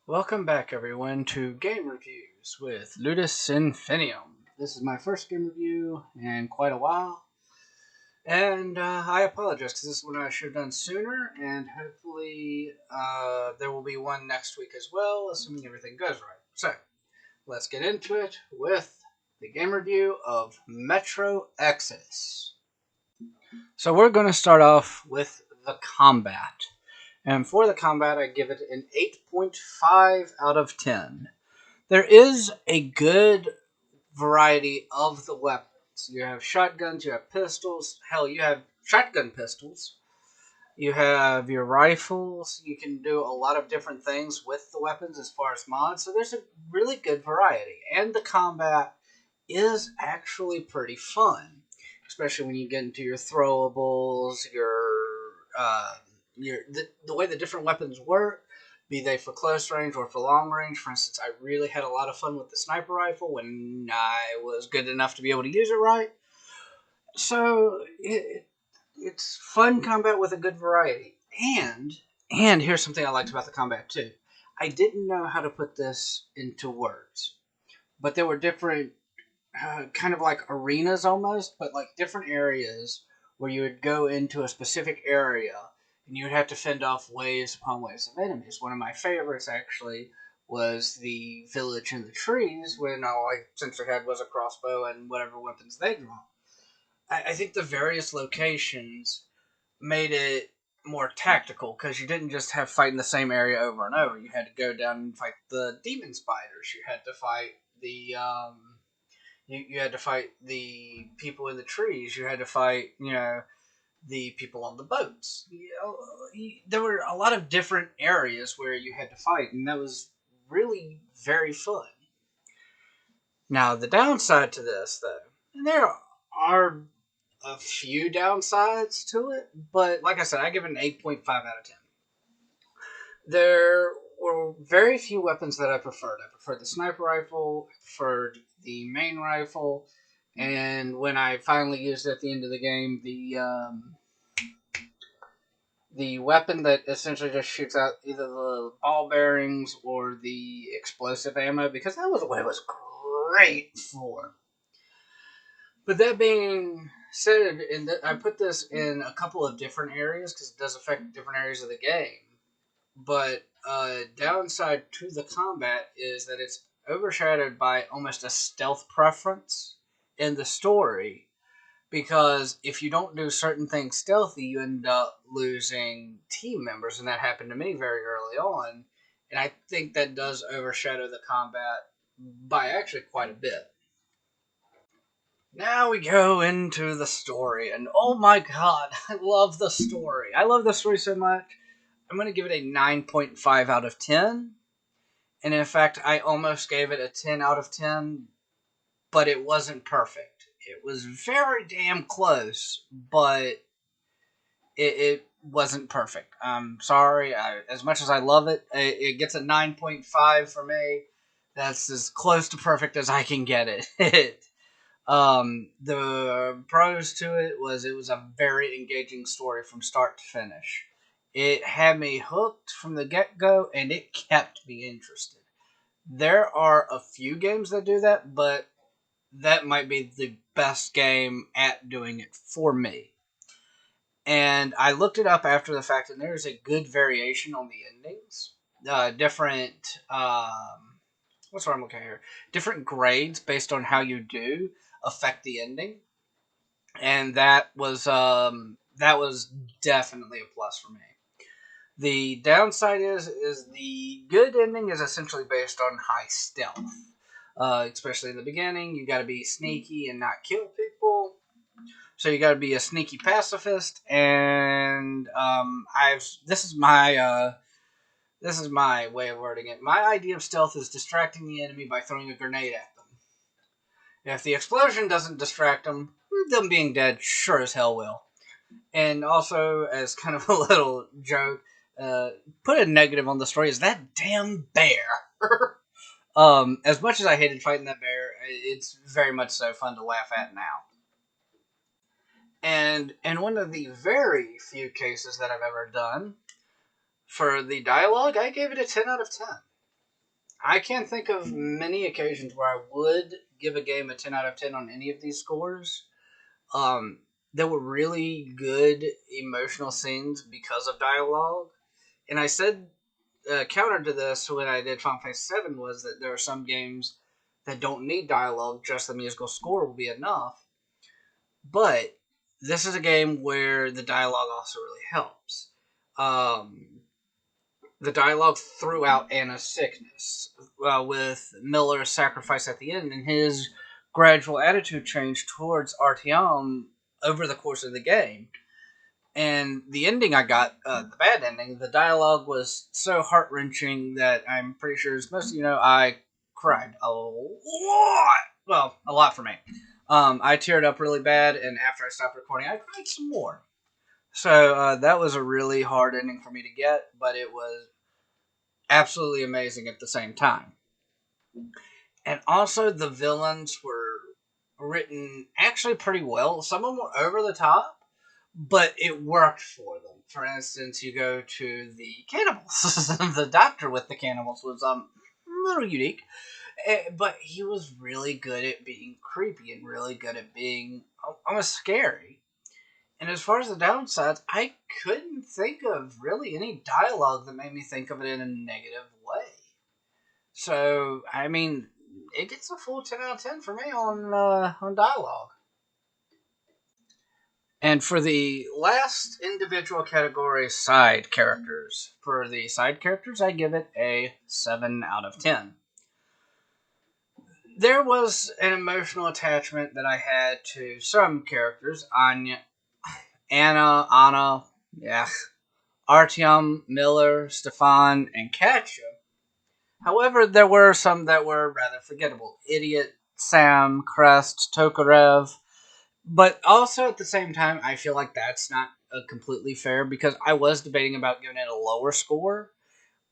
Welcome back, everyone, to Game Reviews with Ludus Infinium. This is my first game review in quite a while, and I apologize because this is one I should have done sooner, and hopefully there will be one next week as well, assuming everything goes right. So, let's get into it with the game review of Metro Exodus. So, we're going to start off with the combat. And for the combat, I give it an 8.5 out of 10. There is a good variety of the weapons. You have shotguns, you have pistols. Hell, you have shotgun pistols. You have your rifles. You can do a lot of different things with the weapons as far as mods. So there's a really good variety. And the combat is actually pretty fun. Especially when you get into your throwables, uh, the way the different weapons work, be they for close range or for long range. For instance, I really had a lot of fun with the sniper rifle when I was good enough to be able to use it right. So it's fun combat with a good variety. And here's something I liked about the combat too. I didn't know how to put this into words, but there were different kind of like arenas almost, but like different areas where you would go into a specific area and you would have to fend off waves upon waves of enemies. One of my favorites actually was the village in the trees, when all I essentially had was a crossbow and whatever weapons they draw. I think the various locations made it more tactical because you didn't just have fight in the same area over and over. You had to go down and fight the demon spiders. You had to fight you had to fight the people in the trees. You had to fight, the people on the boats. There were a lot of different areas where you had to fight, and that was really very fun. Now, the downside to this, though, and there are a few downsides to it, but like I said, I give it an 8.5 out of 10. There were very few weapons that I preferred. I preferred the sniper rifle, I preferred the main rifle, and when I finally used it at the end of the game, the weapon that essentially just shoots out either the ball bearings or the explosive ammo, because that was what it was great for. But that being said, I put this in a couple of different areas because it does affect different areas of the game. But downside to the combat is that it's overshadowed by almost a stealth preference in the story. Because if you don't do certain things stealthy, you end up losing team members, and that happened to me very early on. And I think that does overshadow the combat by actually quite a bit. Now we go into the story, and oh my god, I love the story. I love the story so much. I'm going to give it a 9.5 out of 10. And in fact, I almost gave it a 10 out of 10, but it wasn't perfect. It was very damn close, but it wasn't perfect. I'm sorry. As much as I love it, it gets a 9.5 for me. That's as close to perfect as I can get it. The pros to it was a very engaging story from start to finish. It had me hooked from the get go, and it kept me interested. There are a few games that do that, but that might be the best game at doing it for me. And I looked it up after the fact, and there's a good variation on the endings. Different, what's what I'm looking at here? Different grades based on how you do affect the ending, and that was definitely a plus for me. The downside is the good ending is essentially based on high stealth. Especially in the beginning, you got to be sneaky and not kill people. So you got to be a sneaky pacifist, and this is my way of wording it. My idea of stealth is distracting the enemy by throwing a grenade at them. If the explosion doesn't distract them being dead sure as hell will. And also, as kind of a little joke, put a negative on the story is that damn bear. As much as I hated fighting that bear, it's very much so fun to laugh at now. And in one of the very few cases that I've ever done, for the dialogue, I gave it a 10 out of 10. I can't think of many occasions where I would give a game a 10 out of 10 on any of these scores. Um, there were really good emotional scenes because of dialogue. And I said, counter to this when I did Final Fantasy VII was that there are some games that don't need dialogue, just the musical score will be enough. But this is a game where the dialogue also really helps. The dialogue throughout Anna's sickness, with Miller's sacrifice at the end and his gradual attitude change towards Artyom over the course of the game. And the ending I got, the bad ending, the dialogue was so heart wrenching that I'm pretty sure, as most of you know, I cried a lot. Well, a lot for me. I teared up really bad, and after I stopped recording, I cried some more. So that was a really hard ending for me to get, but it was absolutely amazing at the same time. And also, the villains were written actually pretty well. Some of them were over the top, but it worked for them. For instance, you go to the cannibals. The doctor with the cannibals was a little unique, but he was really good at being creepy and really good at being almost scary. And as far as the downsides, I couldn't think of really any dialogue that made me think of it in a negative way. So, I mean, it gets a full 10 out of 10 for me on dialogue. And for the last individual category, side characters. For the side characters, I give it a 7 out of 10. There was an emotional attachment that I had to some characters. Anna, yeah, Artyom, Miller, Stefan, and Katya. However, there were some that were rather forgettable. Idiot, Sam, Crest, Tokarev. But also at the same time, I feel like that's not completely fair because I was debating about giving it a lower score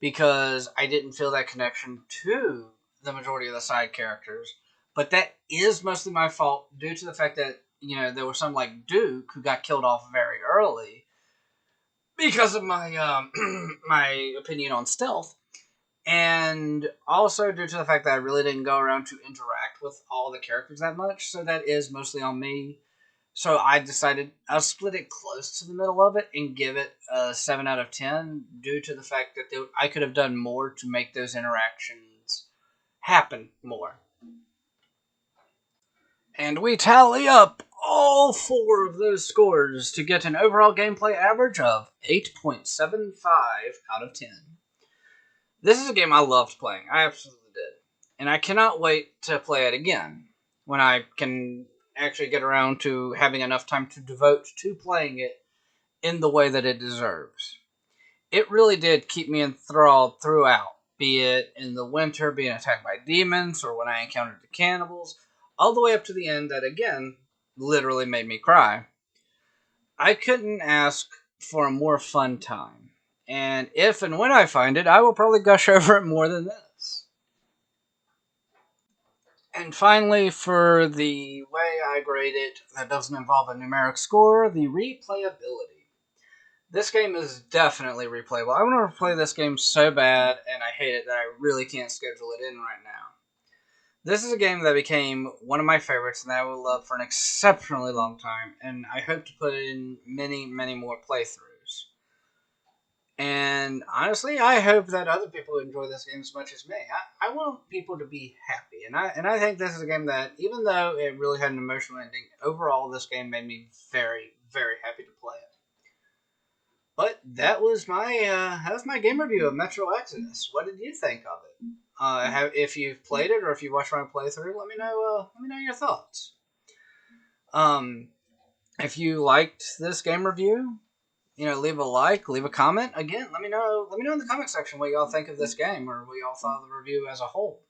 because I didn't feel that connection to the majority of the side characters. But that is mostly my fault due to the fact that, there were some like Duke who got killed off very early because of my my opinion on stealth. And also due to the fact that I really didn't go around to interact with all the characters that much, so that is mostly on me. So I decided I'll split it close to the middle of it and give it a 7 out of 10 due to the fact that I could have done more to make those interactions happen more. And we tally up all four of those scores to get an overall gameplay average of 8.75 out of 10. This is a game I loved playing. I absolutely did. And I cannot wait to play it again when I can actually get around to having enough time to devote to playing it in the way that it deserves. It really did keep me enthralled throughout, be it in the winter being attacked by demons or when I encountered the cannibals, all the way up to the end that, again, literally made me cry. I couldn't ask for a more fun time. And if and when I find it, I will probably gush over it more than this. And finally, for the way I grade it that doesn't involve a numeric score, the replayability. This game is definitely replayable. I want to replay this game so bad, and I hate it that I really can't schedule it in right now. This is a game that became one of my favorites and that I will love for an exceptionally long time, and I hope to put in many, many more playthroughs. And honestly, I hope that other people enjoy this game as much as me. I want people to be happy, and I think this is a game that, even though it really had an emotional ending, overall this game made me very, very happy to play it. But that was my game review of Metro Exodus. What did you think of it? If you've played it or if you watched my playthrough, let me know. Let me know your thoughts. Um, if you liked this game review, leave a like, leave a comment. Again, let me know. Let me know in the comment section what y'all think of this game or what y'all thought of the review as a whole.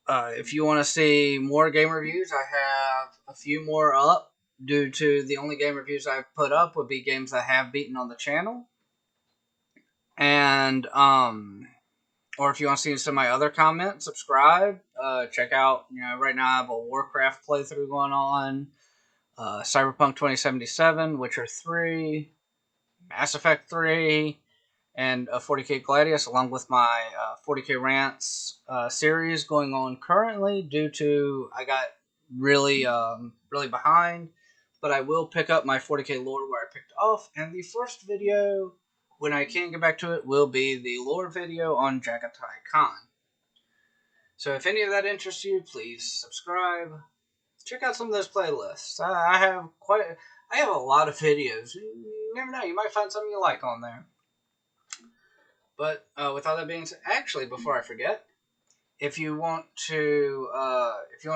If you want to see more game reviews, I have a few more up. Due to the only game reviews I've put up would be games I have beaten on the channel, and or if you want to see some of my other comments, subscribe. Check out. Right now I have a Warcraft playthrough going on. Cyberpunk 2077, Witcher 3, Mass Effect 3, and a 40k Gladius, along with my 40k Rants series going on currently. Due to I got really behind, but I will pick up my 40k lore where I picked off. And the first video, when I can get back to it, will be the lore video on Jagatai Khan. So if any of that interests you, please subscribe. Check out some of those playlists. I have a lot of videos. You never know, you might find something you like on there. But with all that being said, actually, before I forget, if you want to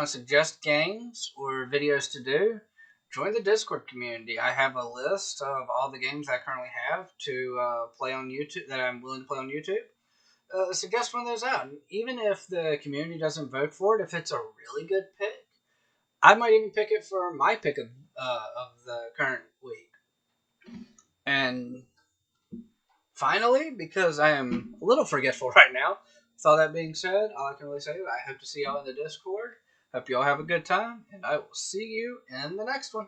suggest games or videos to do, join the Discord community. I have a list of all the games I currently have to play on YouTube that I'm willing to play on YouTube. Suggest one of those out. And even if the community doesn't vote for it, if it's a really good pick, I might even pick it for my pick of the current week. And finally, because I am a little forgetful right now, with all that being said, all I can really say is I hope to see y'all in the Discord. Hope y'all have a good time, and I will see you in the next one.